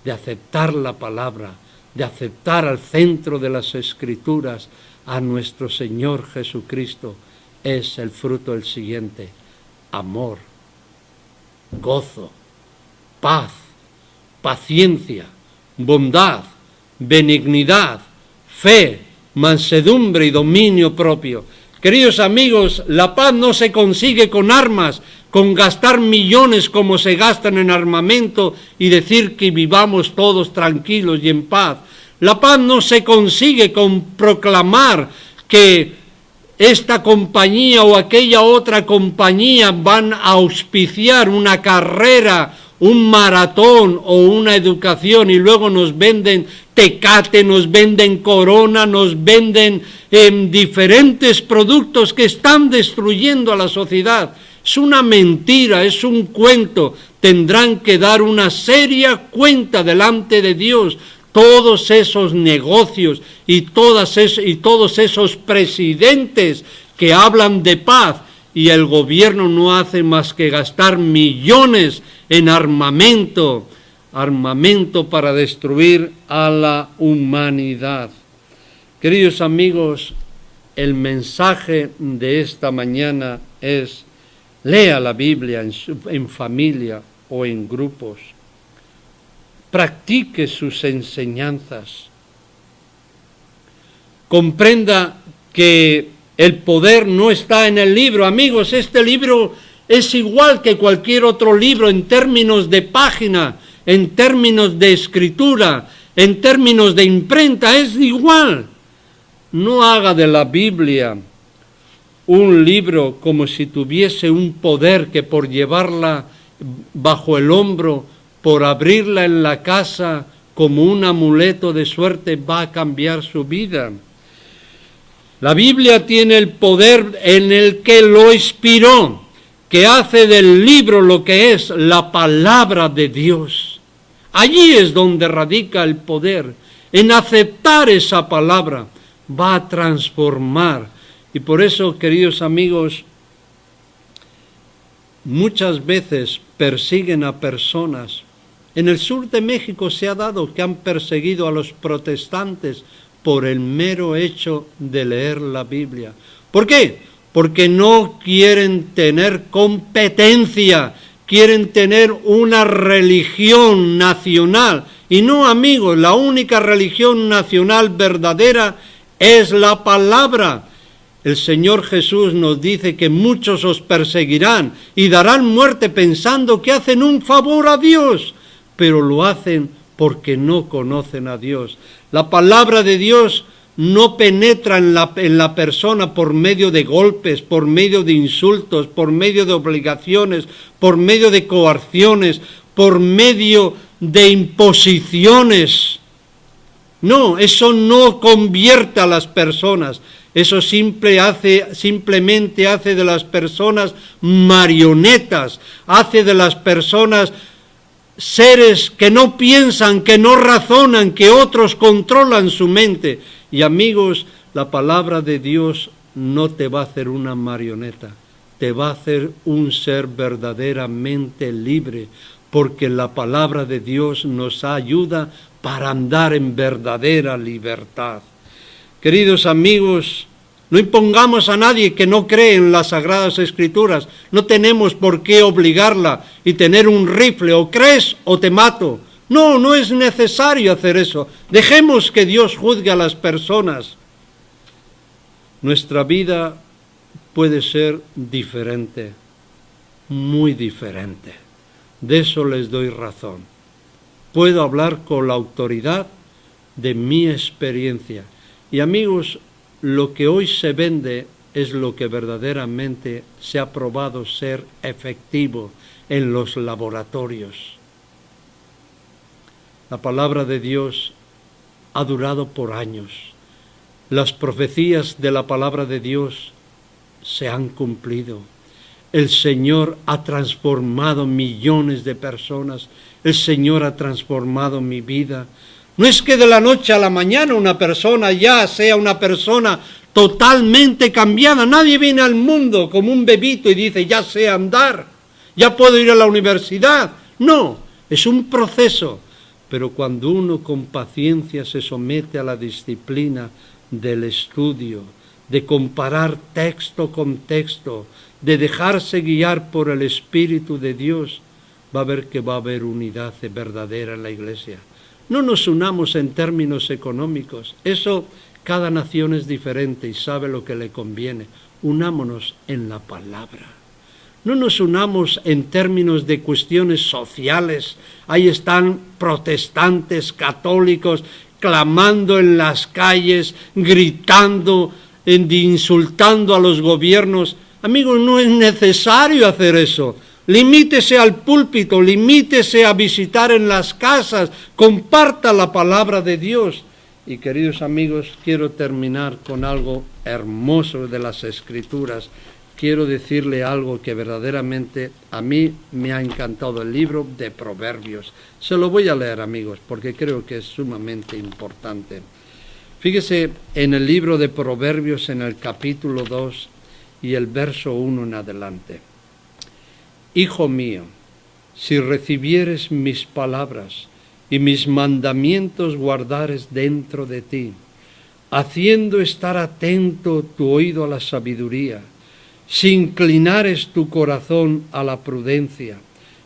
B: de aceptar la palabra, de aceptar al centro de las Escrituras a nuestro Señor Jesucristo, es el fruto el siguiente: amor, gozo, paz, paciencia, bondad, benignidad, fe, mansedumbre y dominio propio. Queridos amigos, la paz no se consigue con armas, con gastar millones como se gastan en armamento y decir que vivamos todos tranquilos y en paz. La paz no se consigue con proclamar que esta compañía o aquella otra compañía van a auspiciar una carrera, un maratón o una educación y luego nos venden Tecate, nos venden Corona, nos venden diferentes productos que están destruyendo a la sociedad. Es una mentira, es un cuento. Tendrán que dar una seria cuenta delante de Dios todos esos negocios y todos esos presidentes que hablan de paz y el gobierno no hace más que gastar millones en armamento para destruir a la humanidad. Queridos amigos, el mensaje de esta mañana es: lea la Biblia en familia o en grupos. Practique sus enseñanzas. Comprenda que el poder no está en el libro. Amigos, este libro es igual que cualquier otro libro en términos de página, en términos de escritura, en términos de imprenta, es igual. No haga de la Biblia un libro como si tuviese un poder que por llevarla bajo el hombro, por abrirla en la casa como un amuleto de suerte, va a cambiar su vida. La Biblia tiene el poder en el que lo inspiró, que hace del libro lo que es la palabra de Dios. Allí es donde radica el poder, en aceptar esa palabra, va a transformar. Y por eso, queridos amigos, muchas veces persiguen a personas. En el sur de México se ha dado que han perseguido a los protestantes por el mero hecho de leer la Biblia. ¿Por qué? Porque no quieren tener competencia, quieren tener una religión nacional. Y no, amigos, la única religión nacional verdadera es la palabra. El Señor Jesús nos dice que muchos os perseguirán y darán muerte pensando que hacen un favor a Dios, pero lo hacen porque no conocen a Dios. La palabra de Dios no penetra en la persona por medio de golpes, por medio de insultos, por medio de obligaciones, por medio de coacciones, por medio de imposiciones. No, eso no convierte a las personas. Eso simplemente hace de las personas marionetas, hace de las personas seres que no piensan, que no razonan, que otros controlan su mente. Y amigos, la palabra de Dios no te va a hacer una marioneta, te va a hacer un ser verdaderamente libre, porque la palabra de Dios nos ayuda para andar en verdadera libertad. Queridos amigos, no impongamos a nadie que no cree en las Sagradas Escrituras. No tenemos por qué obligarla y tener un rifle, o crees o te mato. No, no es necesario hacer eso. Dejemos que Dios juzgue a las personas. Nuestra vida puede ser diferente, muy diferente. De eso les doy razón. Puedo hablar con la autoridad de mi experiencia. Y amigos, lo que hoy se vende es lo que verdaderamente se ha probado ser efectivo en los laboratorios. La palabra de Dios ha durado por años. Las profecías de la palabra de Dios se han cumplido. El Señor ha transformado millones de personas. El Señor ha transformado mi vida. No es que de la noche a la mañana una persona ya sea una persona totalmente cambiada. Nadie viene al mundo como un bebito y dice, ya sé andar, ya puedo ir a la universidad. No, es un proceso. Pero cuando uno con paciencia se somete a la disciplina del estudio, de comparar texto con texto, de dejarse guiar por el Espíritu de Dios, va a ver que va a haber unidad verdadera en la iglesia. No nos unamos en términos económicos. Eso, cada nación es diferente y sabe lo que le conviene. unámonos en la palabra. No nos unamos en términos de cuestiones sociales. Ahí están protestantes, católicos, clamando en las calles, gritando, insultando a los gobiernos. Amigos, no es necesario hacer eso. Limítese al púlpito, limítese a visitar en las casas, comparta la palabra de Dios. Y queridos amigos, quiero terminar con algo hermoso de las Escrituras. Quiero decirle algo que verdaderamente a mí me ha encantado, el libro de Proverbios. Se lo voy a leer, amigos, porque creo que es sumamente importante. Fíjese en el libro de Proverbios, en el capítulo 2 y el verso 1 en adelante. Hijo mío, si recibieres mis palabras y mis mandamientos guardares dentro de ti, haciendo estar atento tu oído a la sabiduría, si inclinares tu corazón a la prudencia,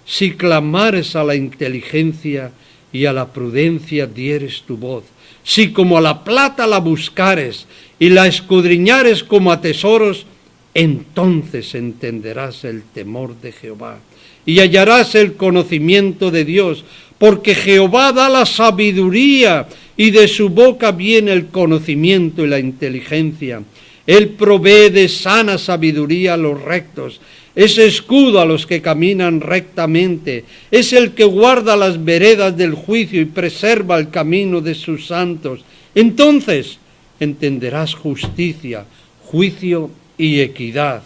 B: si clamares a la inteligencia y a la prudencia dieres tu voz, si como a la plata la buscares y la escudriñares como a tesoros, entonces entenderás el temor de Jehová y hallarás el conocimiento de Dios, porque Jehová da la sabiduría y de su boca viene el conocimiento y la inteligencia. Él provee de sana sabiduría a los rectos, es escudo a los que caminan rectamente, es el que guarda las veredas del juicio y preserva el camino de sus santos. Entonces entenderás justicia, juicio y equidad,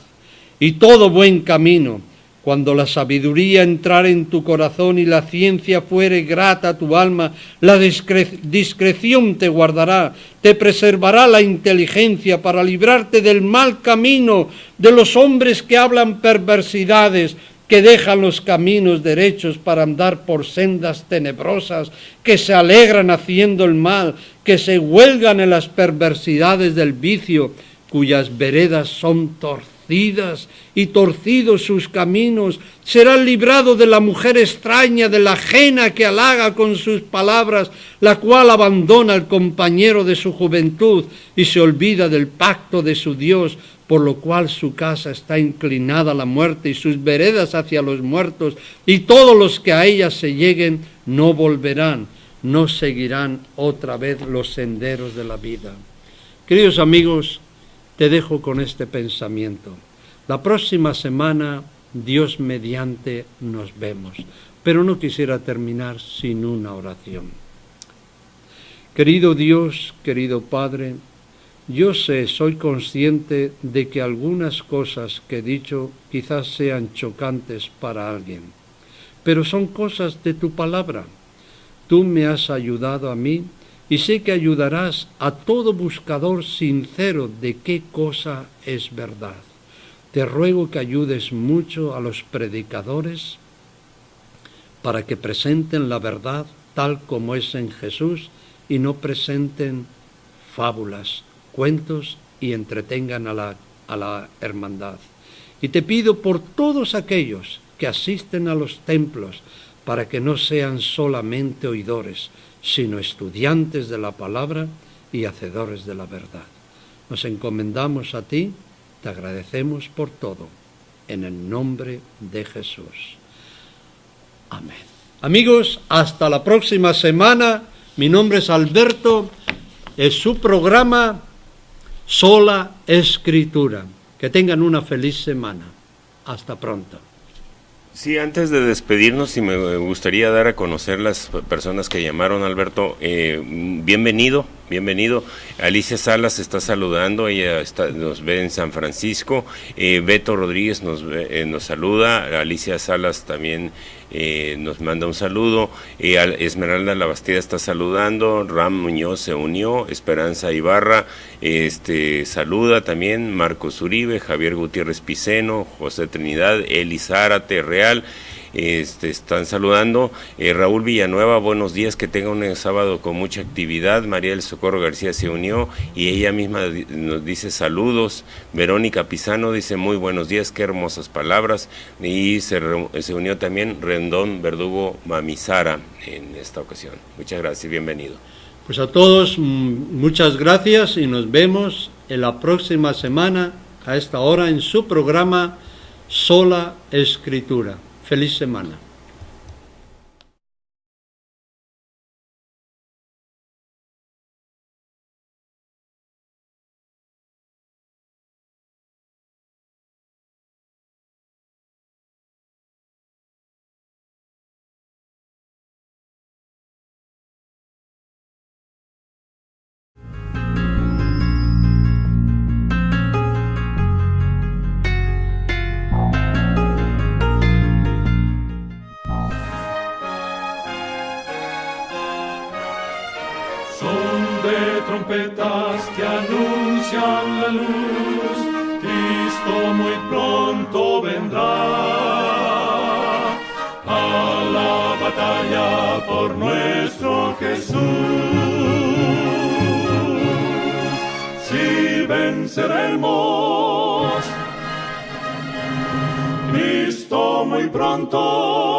B: y todo buen camino. Cuando la sabiduría entrare en tu corazón y la ciencia fuere grata a tu alma, la discreción te guardará, te preservará la inteligencia para librarte del mal camino, de los hombres que hablan perversidades, que dejan los caminos derechos para andar por sendas tenebrosas, que se alegran haciendo el mal, que se huelgan en las perversidades del vicio, cuyas veredas son torcidas y torcidos sus caminos. Será librado de la mujer extraña, de la ajena que halaga con sus palabras, la cual abandona al compañero de su juventud y se olvida del pacto de su Dios, por lo cual su casa está inclinada a la muerte y sus veredas hacia los muertos, y todos los que a ella se lleguen no volverán, no seguirán otra vez los senderos de la vida. Queridos amigos, te dejo con este pensamiento. La próxima semana, Dios mediante, nos vemos. Pero no quisiera terminar sin una oración. Querido Dios, querido Padre, yo sé, soy consciente de que algunas cosas que he dicho quizás sean chocantes para alguien, pero son cosas de tu palabra. Tú me has ayudado a mí y sé que ayudarás a todo buscador sincero de qué cosa es verdad. Te ruego que ayudes mucho a los predicadores para que presenten la verdad tal como es en Jesús y no presenten fábulas, cuentos y entretengan a la hermandad. Y te pido por todos aquellos que asisten a los templos para que no sean solamente oidores, sino estudiantes de la palabra y hacedores de la verdad. Nos encomendamos a ti, te agradecemos por todo, en el nombre de Jesús. Amén. Amigos, hasta la próxima semana. Mi nombre es Alberto, es su programa Sola Escritura. Que tengan una feliz semana. Hasta pronto.
C: Sí, antes de despedirnos, si me gustaría dar a conocer las personas que llamaron, Alberto. Bienvenido. Alicia Salas está saludando, ella nos ve en San Francisco. Beto Rodríguez nos saluda. Alicia Salas también nos manda un saludo. Esmeralda Labastida está saludando. Ram Muñoz se unió. Esperanza Ibarra saluda también. Marcos Uribe, Javier Gutiérrez Piceno, José Trinidad, Eli Zárate Real. Están saludando. Raúl Villanueva, buenos días, que tenga un sábado con mucha actividad. María del Socorro García se unió y ella misma nos dice saludos. Verónica Pizano dice muy buenos días, qué hermosas palabras. Y se unió también Rendón Verdugo Mamizara en esta ocasión. Muchas gracias y bienvenido.
B: Pues a todos muchas gracias y nos vemos en la próxima semana a esta hora en su programa Sola Escritura. Feliz semana.
A: Trompetas que anuncian la luz, Cristo muy pronto vendrá a la batalla por nuestro Jesús. Si venceremos, Cristo muy pronto